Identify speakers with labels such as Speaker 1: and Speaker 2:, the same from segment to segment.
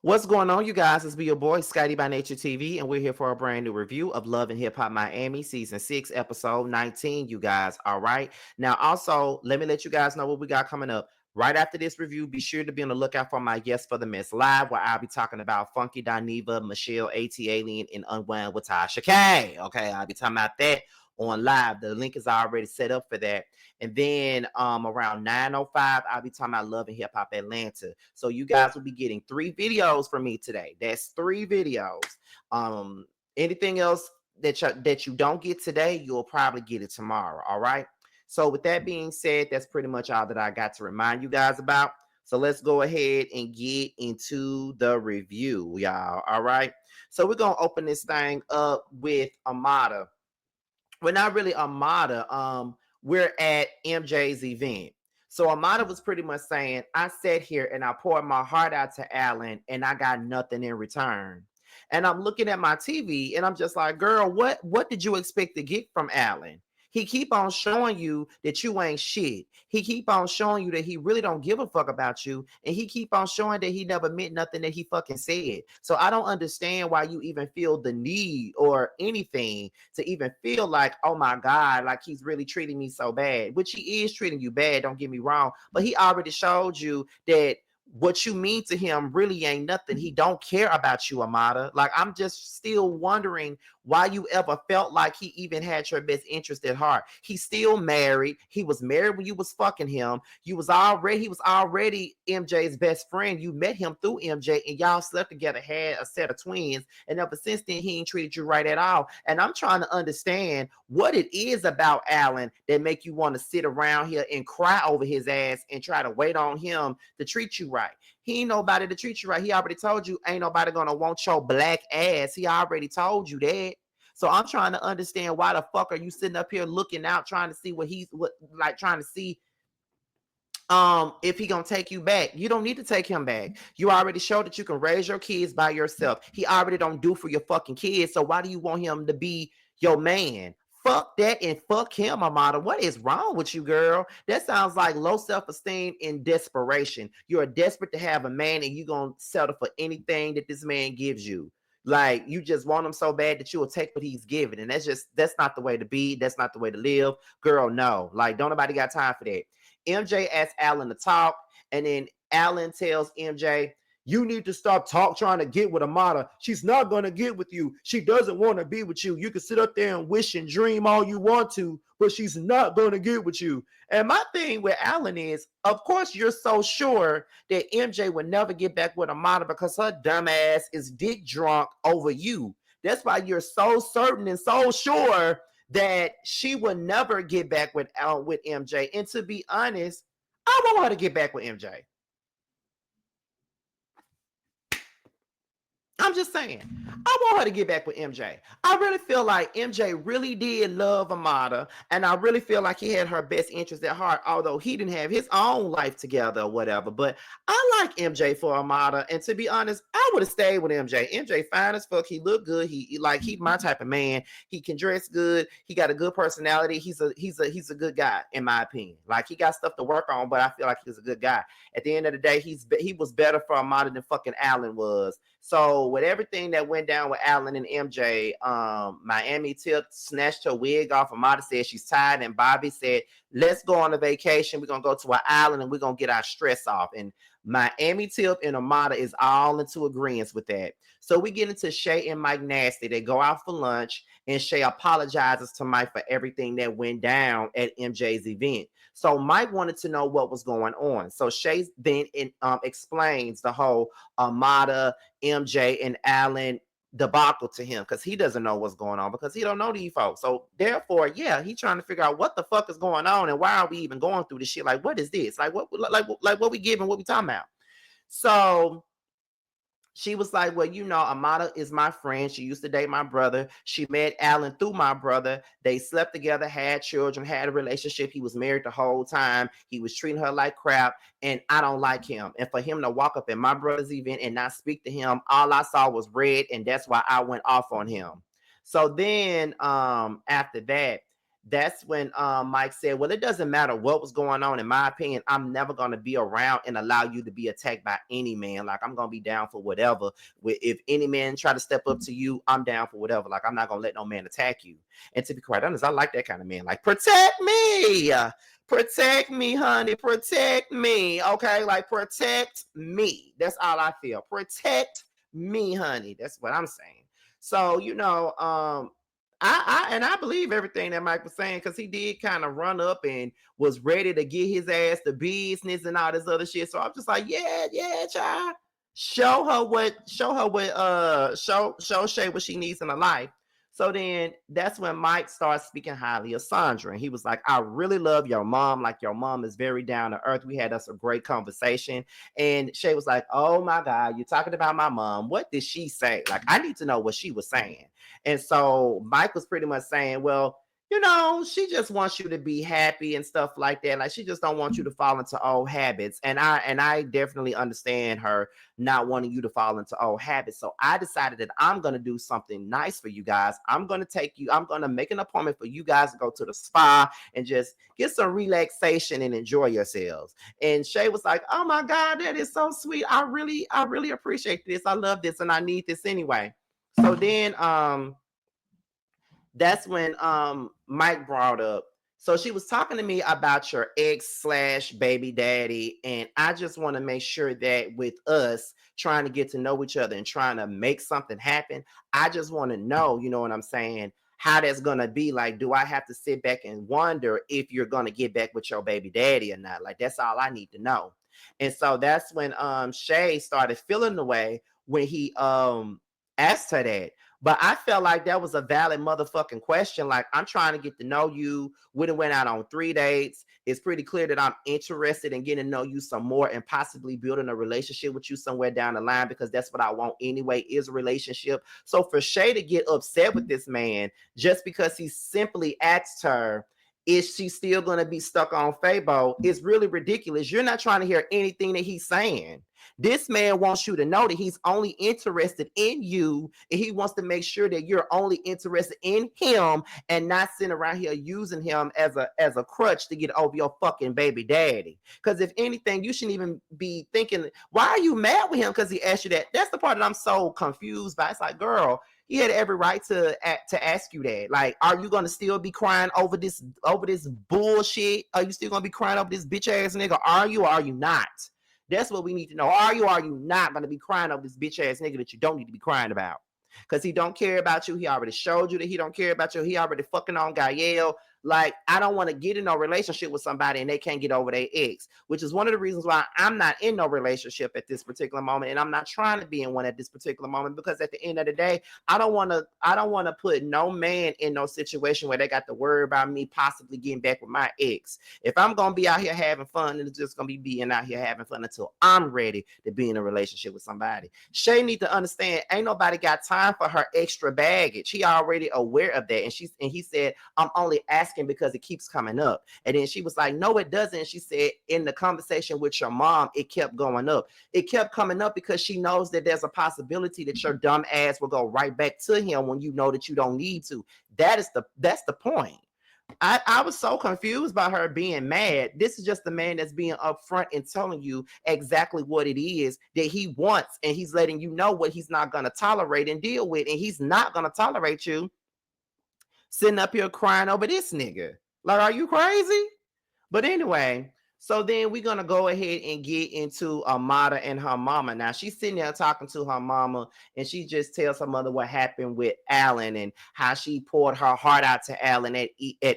Speaker 1: What's going on, you guys? It's be your boy, Scotty by Nature TV, and we're here for a brand new review of Love and Hip Hop Miami, Season 6, Episode 19, you guys. All right. Now, also, let me let you guys know what we got coming up. Right after this review, be sure to be on the lookout for my Yes for the Miss Live, where I'll be talking about Funky Dineva, Michelle, AT Alien, and Unwound with Tasha K. Okay, I'll be talking about that on live. The link is already set up for that. And then around 9:05, I'll be talking about Love and Hip Hop Atlanta. So you guys will be getting 3 videos from me today. That's 3 videos. Anything else that you don't get today, you'll probably get it tomorrow. All right. So with that being said, that's pretty much all that I got to remind you guys about. So let's go ahead and get into the review, y'all. All right. So we're gonna open this thing up with Amada. Well, not really Amada. We're at MJ's event. So Amada was pretty much saying, I sat here and I poured my heart out to Allan and I got nothing in return. And I'm looking at my TV and I'm just like, girl, what did you expect to get from Allan? He keep on showing you that you ain't shit. He keep on showing you that he really don't give a fuck about you. And he keep on showing that he never meant nothing that he fucking said. So I don't understand why you even feel the need or anything to even feel like, oh my God, like he's really treating me so bad, which he is treating you bad, don't get me wrong. But he already showed you that what you mean to him really ain't nothing. He don't care about you, Amada. Like, I'm just still wondering why you ever felt like he even had your best interest at heart. He's still married. He was married when you was fucking him. He was already MJ's best friend. You met him through MJ and y'all slept together, had a set of twins. And ever since then, he ain't treated you right at all. And I'm trying to understand what it is about Allan that make you want to sit around here and cry over his ass and try to wait on him to treat you right. He ain't nobody to treat you right. He already told you ain't nobody gonna want your black ass. He already told you that. So I'm trying to understand why the fuck are you sitting up here looking out, trying to see trying to see if he gonna take you back. You don't need to take him back. You already showed that you can raise your kids by yourself. He already don't do for your fucking kids. So why do you want him to be your man? Fuck that and fuck him, Amada. What is wrong with you, girl? That sounds like low self-esteem and desperation. You're desperate to have a man and you gonna settle for anything that this man gives you. Like, you just want him so bad that you will take what he's giving. And that's not the way to be. That's not the way to live. Girl, no. Like, don't nobody got time for that. MJ asks Allan to talk, and then Allan tells MJ, you need to stop trying to get with Amada. She's not going to get with you. She doesn't want to be with you. You can sit up there and wish and dream all you want to, but she's not going to get with you. And my thing with Allan is, of course, you're so sure that MJ would never get back with Amada because her dumb ass is dick drunk over you. That's why you're so certain and so sure that she would never get back with MJ. And to be honest, I want her to get back with MJ. I'm just saying, I want her to get back with MJ. I really feel like MJ really did love Amada, and I really feel like he had her best interest at heart, although he didn't have his own life together or whatever. But I like MJ for Amada, and to be honest, I would have stayed with MJ. MJ fine as fuck. He look good. He my type of man. He can dress good. He got a good personality. He's a good guy in my opinion. Like, he got stuff to work on, but I feel like he's a good guy. At the end of the day, he was better for Amada than fucking Allan was. So with everything that went down with Allan and MJ, Miami Tip snatched her wig off. Amada said she's tired, and Bobby said, let's go on a vacation. We're going to go to an island and we're going to get our stress off. And Miami Tip and Amada is all into agreement with that. So we get into Shay and Mike Nasty. They go out for lunch, and Shay apologizes to Mike for everything that went down at MJ's event. So Mike wanted to know what was going on. So Shay then explains the whole Amada, MJ, and Allan debacle to him because he doesn't know what's going on because he don't know these folks. So therefore, yeah, he's trying to figure out what the fuck is going on and why are we even going through this shit? Like, what is this? Like what we giving? What we talking about? So she was like, well, Amada is my friend. She used to date my brother. She met Allan through my brother. They slept together, had children, had a relationship. He was married the whole time. He was treating her like crap, and I don't like him. And for him to walk up at my brother's event and not speak to him, all I saw was red, and that's why I went off on him. So then after that, that's when Mike said, well, it doesn't matter what was going on. In my opinion, I'm never going to be around and allow you to be attacked by any man. Like, I'm going to be down for whatever. If any man try to step up to you, I'm down for whatever. Like, I'm not going to let no man attack you. And to be quite honest, I like that kind of man. Like, protect me. Protect me, honey. Protect me. Okay? Like, protect me. That's all I feel. Protect me, honey. That's what I'm saying. So, I believe everything that Mike was saying, because he did kind of run up and was ready to get his ass the business and all this other shit. So I'm just like, yeah, child. Show Shay what she needs in her life. So then that's when Mike starts speaking highly of Sandre. And he was like, I really love your mom. Like, your mom is very down to earth. We had us a great conversation. And Shay was like, oh my God, you're talking about my mom. What did she say? Like, I need to know what she was saying. And so Mike was pretty much saying, well, she just wants you to be happy and stuff like that. Like, she just don't want you to fall into old habits. And I definitely understand her not wanting you to fall into old habits. So I decided that I'm going to do something nice for you guys. I'm going to make an appointment for you guys to go to the spa and just get some relaxation and enjoy yourselves. And Shay was like, oh my God, that is so sweet. I really appreciate this. I love this and I need this anyway. So then, that's when Mike brought up, so she was talking to me about your ex/baby daddy, and I just want to make sure that with us trying to get to know each other and trying to make something happen, I just want to know, you know what I'm saying, how that's gonna be. Like, do I have to sit back and wonder if you're gonna get back with your baby daddy or not? Like, that's all I need to know. And so that's when Shay started feeling the way when he asked her that. But I felt like that was a valid motherfucking question. Like, I'm trying to get to know you. We done went out on 3 dates. It's pretty clear that I'm interested in getting to know you some more and possibly building a relationship with you somewhere down the line, because that's what I want anyway, is a relationship. So for Shay to get upset with this man just because he simply asked her, is she still going to be stuck on Fabo, is really ridiculous. You're not trying to hear anything that he's saying. This man wants you to know that he's only interested in you, and he wants to make sure that you're only interested in him and not sitting around here using him as a crutch to get over your fucking baby daddy. Because if anything, you shouldn't even be thinking, why are you mad with him because he asked you that? That's the part that I'm so confused by. It's like, girl, he had every right to ask you that. Like, are you gonna still be crying over this bullshit? Are you still gonna be crying over this bitch ass nigga? Are you or are you not? That's what we need to know. Are you not gonna be crying over this bitch ass nigga that you don't need to be crying about? Because he don't care about you. He already showed you that he don't care about you. He already fucking on Gael. Like, I don't want to get in no relationship with somebody and they can't get over their ex, which is one of the reasons why I'm not in no relationship at this particular moment, and I'm not trying to be in one at this particular moment, because at the end of the day, I don't want to put no man in no situation where they got to worry about me possibly getting back with my ex. If I'm gonna be out here having fun, it's just gonna be being out here having fun until I'm ready to be in a relationship with somebody. Shay need to understand, ain't nobody got time for her extra baggage. He already aware of that, and he said, I'm only asking because it keeps coming up. And then she was like, no, it doesn't. She said, in the conversation with your mom, it kept going up. It kept coming up because she knows that there's a possibility that your dumb ass will go right back to him when you know that you don't need to. That's the point. I was so confused by her being mad. This is just the man that's being upfront and telling you exactly what it is that he wants, and he's letting you know what he's not going to tolerate and deal with, and he's not going to tolerate you sitting up here crying over this nigga. Like, are you crazy? But anyway, so then we're going to go ahead and get into Amada and her mama. Now, she's sitting there talking to her mama, and she just tells her mother what happened with Allan and how she poured her heart out to Allan at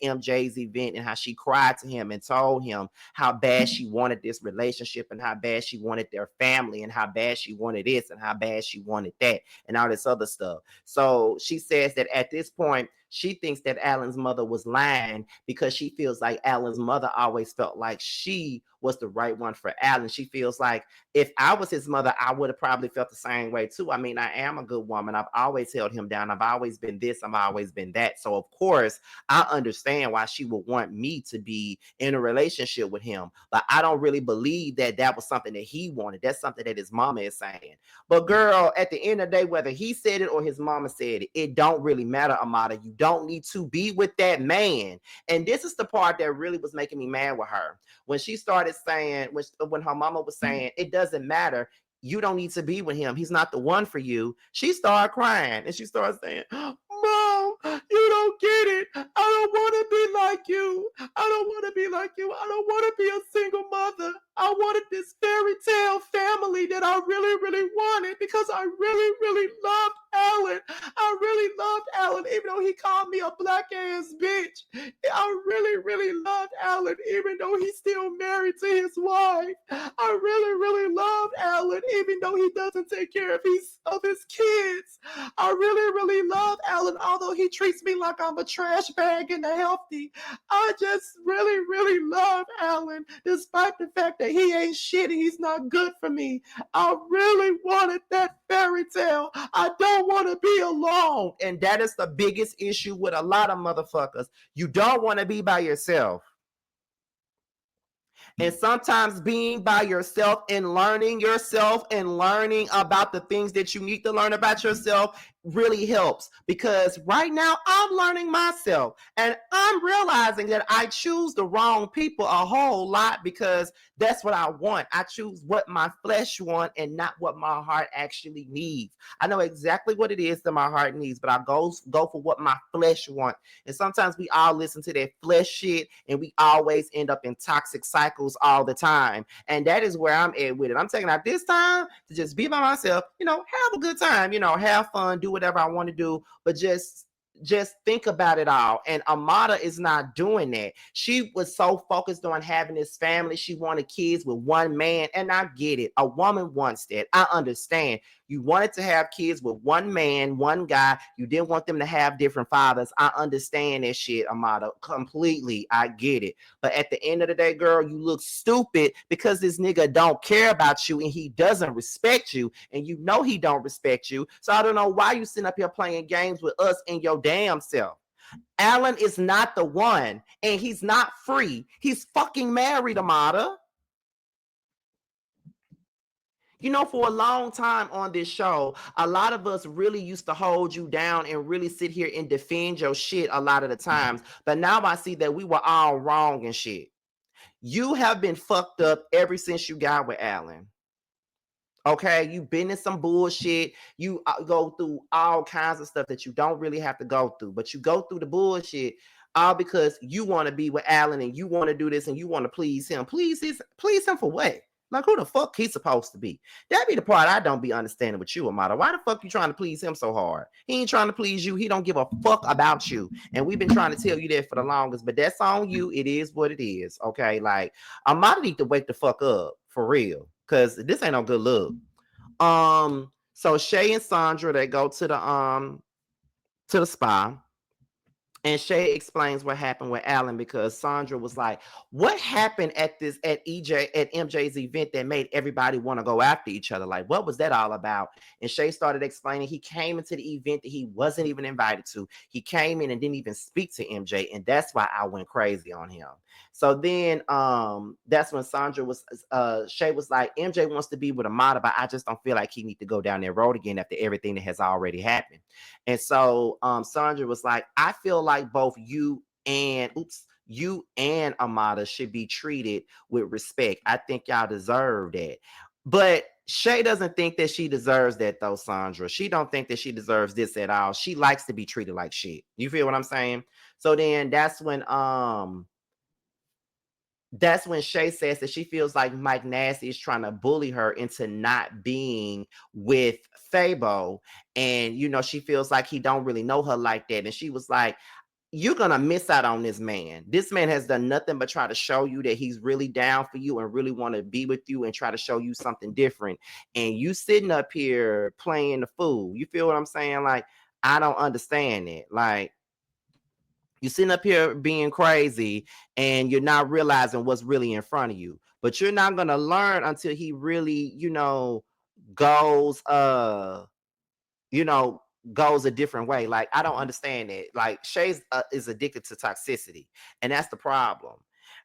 Speaker 1: MJ's event, and how she cried to him and told him how bad she wanted this relationship and how bad she wanted their family and how bad she wanted this and how bad she wanted that and all this other stuff. So she says that at this point, she thinks that Allan's mother was lying because she feels like Allan's mother always felt like she was the right one for Allan. She feels like if I was his mother, I would have probably felt the same way too. I mean, I am a good woman. I've always held him down. I've always been this. I've always been that. So of course, I understand why she would want me to be in a relationship with him. But I don't really believe that that was something that he wanted. That's something that his mama is saying. But girl, at the end of the day, whether he said it or his mama said it, it don't really matter, Amada. You don't need to be with that man. And this is the part that really was making me mad with her. When she started saying, when her mama was saying, it doesn't matter. You don't need to be with him. He's not the one for you. She started crying and she started saying, Mom, you don't get it. I don't want to be like you. I don't want to be like you. I don't want to be a single mother. I wanted this fairy tale family that I really, really wanted because I really, really loved Allan. I really loved Allan, even though he called me a black ass bitch. I really, really loved Allan, even though he's still married to his wife. I really, really loved Allan, even though he doesn't take care of his kids. I really, really love Allan, although he treats me like I'm a trash bag in the healthy. I just really, really love Allan, despite the fact that he ain't shit and he's not good for me. I really wanted that fairy tale. I don't want to be alone. And that is the biggest issue with a lot of motherfuckers. You don't want to be by yourself. And sometimes being by yourself and learning about the things that you need to learn about yourself really helps, because right now I'm learning myself and I'm realizing that I choose the wrong people a whole lot because that's what I want. I choose what my flesh wants and not what my heart actually needs. I know exactly what it is that my heart needs, but I go for what my flesh wants. And sometimes we all listen to that flesh shit and we always end up in toxic cycles all the time. And that is where I'm at with it. I'm taking out this time to just be by myself, have a good time, have fun, do whatever I want to do, but just think about it all. And Amada is not doing that. She was so focused on having this family. She wanted kids with one man. And I get it. A woman wants that. I understand. You wanted to have kids with one man, one guy. You didn't want them to have different fathers. I understand that shit, Amada, completely. I get it. But at the end of the day, girl, you look stupid because this nigga don't care about you and he doesn't respect you. And you know he don't respect you. So I don't know why you sitting up here playing games with us and your damn self. Allan is not the one and he's not free. He's fucking married, Amada. For a long time on this show, a lot of us really used to hold you down and really sit here and defend your shit a lot of the times. But now I see that we were all wrong and shit. You have been fucked up ever since you got with Allan. Okay, you've been in some bullshit. You go through all kinds of stuff that you don't really have to go through, but you go through the bullshit all because you want to be with Allan and you want to do this and you want to please him. Please him for what? Like, who the fuck he's supposed to be? That be the part I don't be understanding with you, Amada. Why the fuck you trying to please him so hard? He ain't trying to please you. He don't give a fuck about you. And we've been trying to tell you that for the longest, but that's on you. It is what it is. Okay, like, Amada need to wake the fuck up for real, because this ain't no good look. So Shay and Sandre, they go to the spa. And Shay explains what happened with Allan because Sandre was like, what happened at MJ's event that made everybody want to go after each other? Like, what was that all about? And Shay started explaining he came into the event that he wasn't even invited to. He came in and didn't even speak to MJ. And that's why I went crazy on him. So then that's when Shay was like, MJ wants to be with Amada, but I just don't feel like he need to go down that road again after everything that has already happened. And so Sandre was like, I feel like both you and Amada should be treated with respect. I think y'all deserve that. But Shay doesn't think that she deserves that though, Sandre. She don't think that she deserves this at all. She likes to be treated like shit. You feel what I'm saying? So then that's when Shay says that she feels like Mike Nasty is trying to bully her into not being with Fabo. And, she feels like he don't really know her like that. And she was like, you're going to miss out on this man. This man has done nothing but try to show you that he's really down for you and really want to be with you and try to show you something different. And you sitting up here playing the fool. You feel what I'm saying? Like, I don't understand it. Like, you're sitting up here being crazy and you're not realizing what's really in front of you. but you're not gonna learn until he really, goes you know, goes a different way. Like, I don't understand it. Like, Shay's is addicted to toxicity, and that's the problem.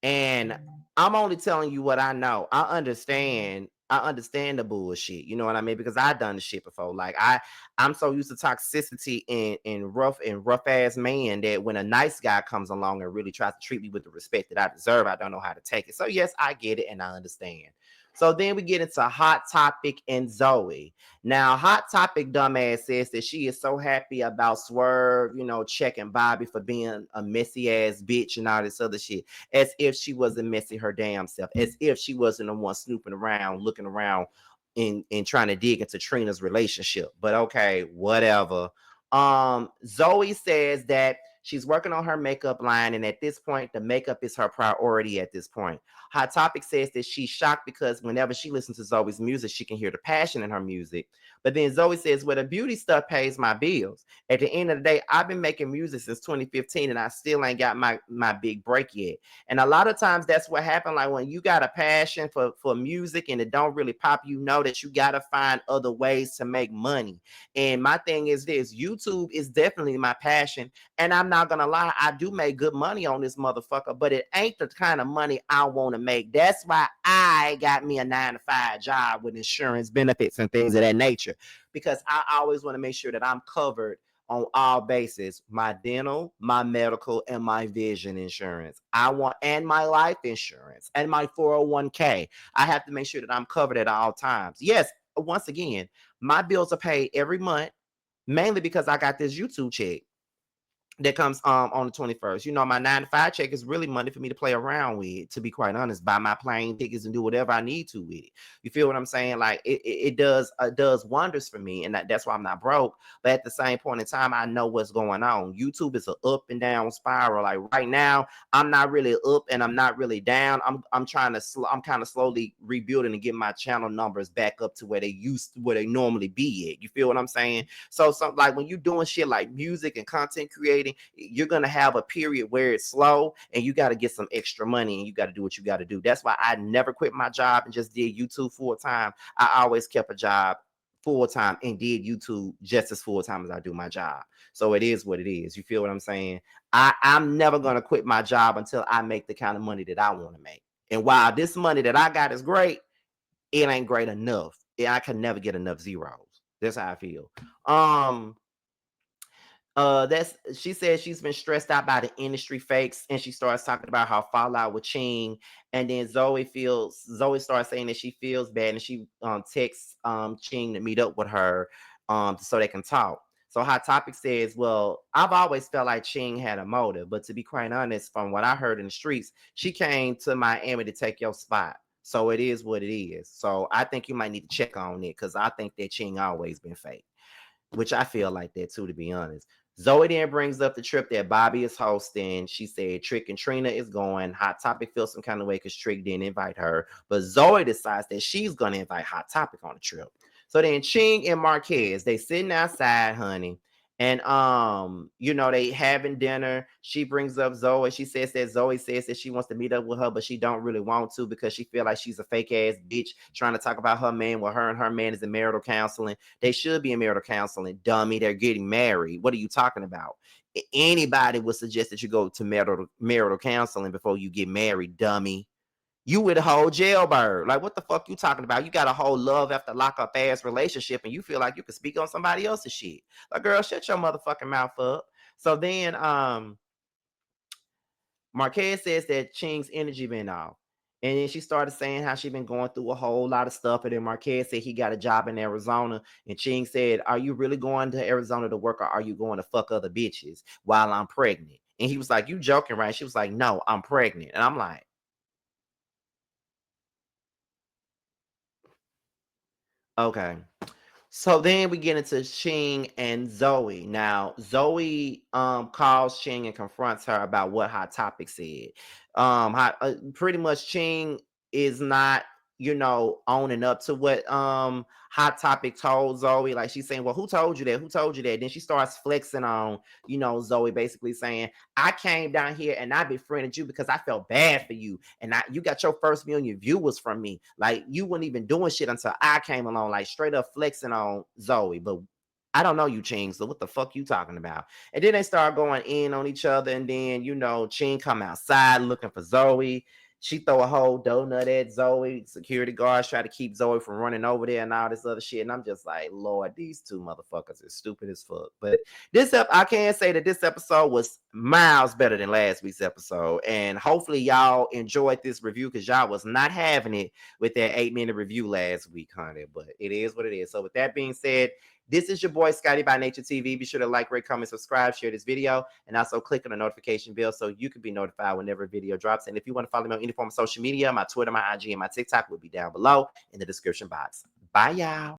Speaker 1: And I'm only telling you what I know. I understand the bullshit. You know what I mean? Because I've done the shit before. Like, I'm so used to toxicity and rough ass man that when a nice guy comes along and really tries to treat me with the respect that I deserve, I don't know how to take it. So yes, I get it and I understand. So then we get into Hot Topic and Zoe. Now, Hot Topic dumbass says that she is so happy about Swerve, checking Bobby for being a messy ass bitch and all this other shit, as if she wasn't messy her damn self, as if she wasn't the one snooping around, looking around, and trying to dig into Trina's relationship. But okay, whatever. Zoe says that she's working on her makeup line, and at this point, the makeup is her priority at this point. Hot Topic says that she's shocked because whenever she listens to Zoe's music, she can hear the passion in her music. But then Zoe says, well, the beauty stuff pays my bills. At the end of the day, I've been making music since 2015 and I still ain't got my big break yet. And a lot of times that's what happened. Like when you got a passion for music and it don't really pop, that you got to find other ways to make money. And my thing is this: YouTube is definitely my passion. And I'm not going to lie, I do make good money on this motherfucker, but it ain't the kind of money I want to make. That's why I got me a 9 to 5 job with insurance benefits and things of that nature, because I always want to make sure that I'm covered on all bases: my dental, my medical, and my vision insurance. And my life insurance and my 401k. I have to make sure that I'm covered at all times. Yes, once again, my bills are paid every month, mainly because I got this YouTube check that comes on the 21st. My 9 to 5 check is really money for me to play around with, to be quite honest, buy my plane tickets and do whatever I need to with it. You feel what I'm saying? Like it does wonders for me, and that's why I'm not broke. But at the same point in time, I know what's going on. YouTube is an up and down spiral. Like right now, I'm not really up and I'm not really down. I'm I'm kind of slowly rebuilding and getting my channel numbers back up to where they normally be at. You feel what I'm saying? So like when you're doing shit like music and content creating, you're gonna have a period where it's slow and you got to get some extra money and you got to do what you got to do. That's why I never quit my job and just did YouTube full time. I always kept a job full time and did YouTube just as full time as I do my job. So it is what it is. You feel what I'm saying? I'm never gonna quit my job until I make the kind of money that I want to make. And while this money that I got is great, it ain't great enough. I can never get enough zeros. That's how I feel. That's She says she's been stressed out by the industry fakes, and she starts talking about her fallout with Ching. And then Zoe starts saying that she feels bad, and she texts Ching to meet up with her so they can talk. So Hot Topic says, well, I've always felt like Ching had a motive, but to be quite honest, from what I heard in the streets, she came to Miami to take your spot. So it is what it is. So I think you might need to check on it, because I think that Ching always been fake, which I feel like that too, to be honest. Zoe then brings up the trip that Bobby is hosting. She said Trick and Trina is going. Hot Topic feels some kind of way because Trick didn't invite her, but Zoe decides that she's going to invite Hot Topic on the trip. So then Ching and Marquez, they sitting outside, honey. And they having dinner. She brings up Zoe. She says that Zoe says that she wants to meet up with her, but she don't really want to because she feel like she's a fake ass bitch trying to talk about her man. Well, her and her man is in marital counseling. They should be in marital counseling, dummy. They're getting married. What are you talking about? Anybody would suggest that you go to marital counseling before you get married, dummy. You with a whole jailbird. Like, what the fuck you talking about? You got a whole love after lockup ass relationship and you feel like you can speak on somebody else's shit. Like, girl, shut your motherfucking mouth up. So then Marquez says that Ching's energy been off. And then she started saying how she been going through a whole lot of stuff. And then Marquez said he got a job in Arizona. And Ching said, are you really going to Arizona to work, or are you going to fuck other bitches while I'm pregnant? And he was like, you joking, right? She was like, no, I'm pregnant. And I'm like, okay. So then we get into Ching and Zoe. Now, Zoe calls Ching and confronts her about what Hot Topic said. Pretty much Ching is not owning up to what Hot Topic told Zoe. Like she's saying, well, who told you that? Who told you that? Then she starts flexing on, Zoe, basically saying, I came down here and I befriended you because I felt bad for you. And you got your first million viewers from me. Like you weren't even doing shit until I came along, like straight up flexing on Zoe. But I don't know you, Ching. So what the fuck you talking about? And then they start going in on each other. And then, Ching come outside looking for Zoe. She throw a whole donut at Zoe. Security guards try to keep Zoe from running over there and all this other shit. And I'm just like, Lord, these two motherfuckers are stupid as fuck. But I can say that this episode was miles better than last week's episode. And hopefully y'all enjoyed this review because y'all was not having it with that 8-minute review last week, honey. But it is what it is. So with that being said, this is your boy Scotty by Nature TV. Be sure to like, rate, comment, subscribe, share this video, and also click on the notification bell so you can be notified whenever a video drops. And if you want to follow me on any form of social media, my Twitter, my IG, and my TikTok will be down below in the description box. Bye, y'all.